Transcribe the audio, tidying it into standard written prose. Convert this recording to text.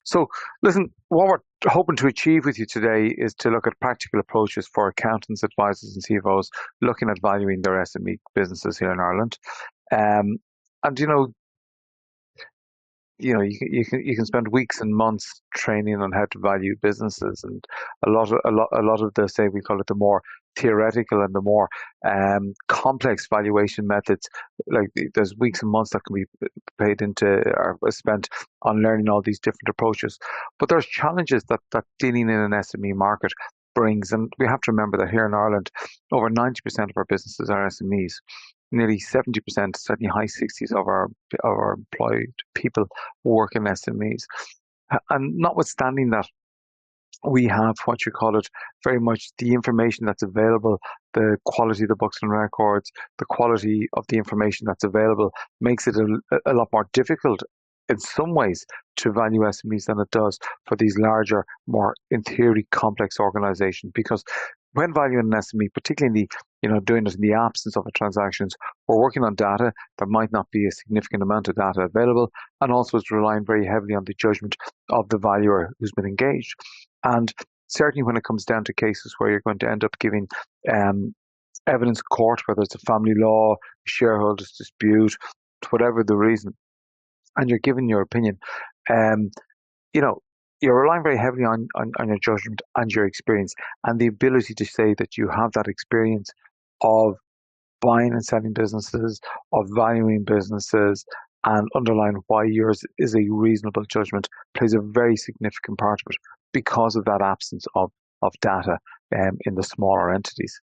So, listen, what we're hoping to achieve with you today is to look at practical approaches for accountants, advisors, and CFOs looking at valuing their SME businesses here in Ireland. Um, and you can spend weeks and months training on how to value businesses, and a lot of the, say, we call it the more theoretical and the more complex valuation methods. Like there's weeks and months that can be paid into or spent on learning all these different approaches. But there's challenges that dealing in an SME market brings, and we have to remember that here in Ireland, over 90% of our businesses are SMEs. Nearly 70%, certainly high 60s of our employed people work in SMEs. And notwithstanding that, we have what you call it very much the information that's available, the quality of the books and records, the quality of the information that's available makes it a lot more difficult in some ways to value SMEs than it does for these larger, more in theory complex organizations. Because when valuing an SME, particularly in doing it in the absence of the transactions, we're working on data. There might not be a significant amount of data available, and also it's relying very heavily on the judgment of the valuer who's been engaged. And certainly when it comes down to cases where you're going to end up giving evidence in court, whether it's a family law, shareholders dispute, whatever the reason, and you're giving your opinion, um, you know, you're relying very heavily on your judgment and your experience and the ability to say that you have that experience of buying and selling businesses, of valuing businesses, and underline why yours is a reasonable judgment plays a very significant part of it because of that absence of data in the smaller entities.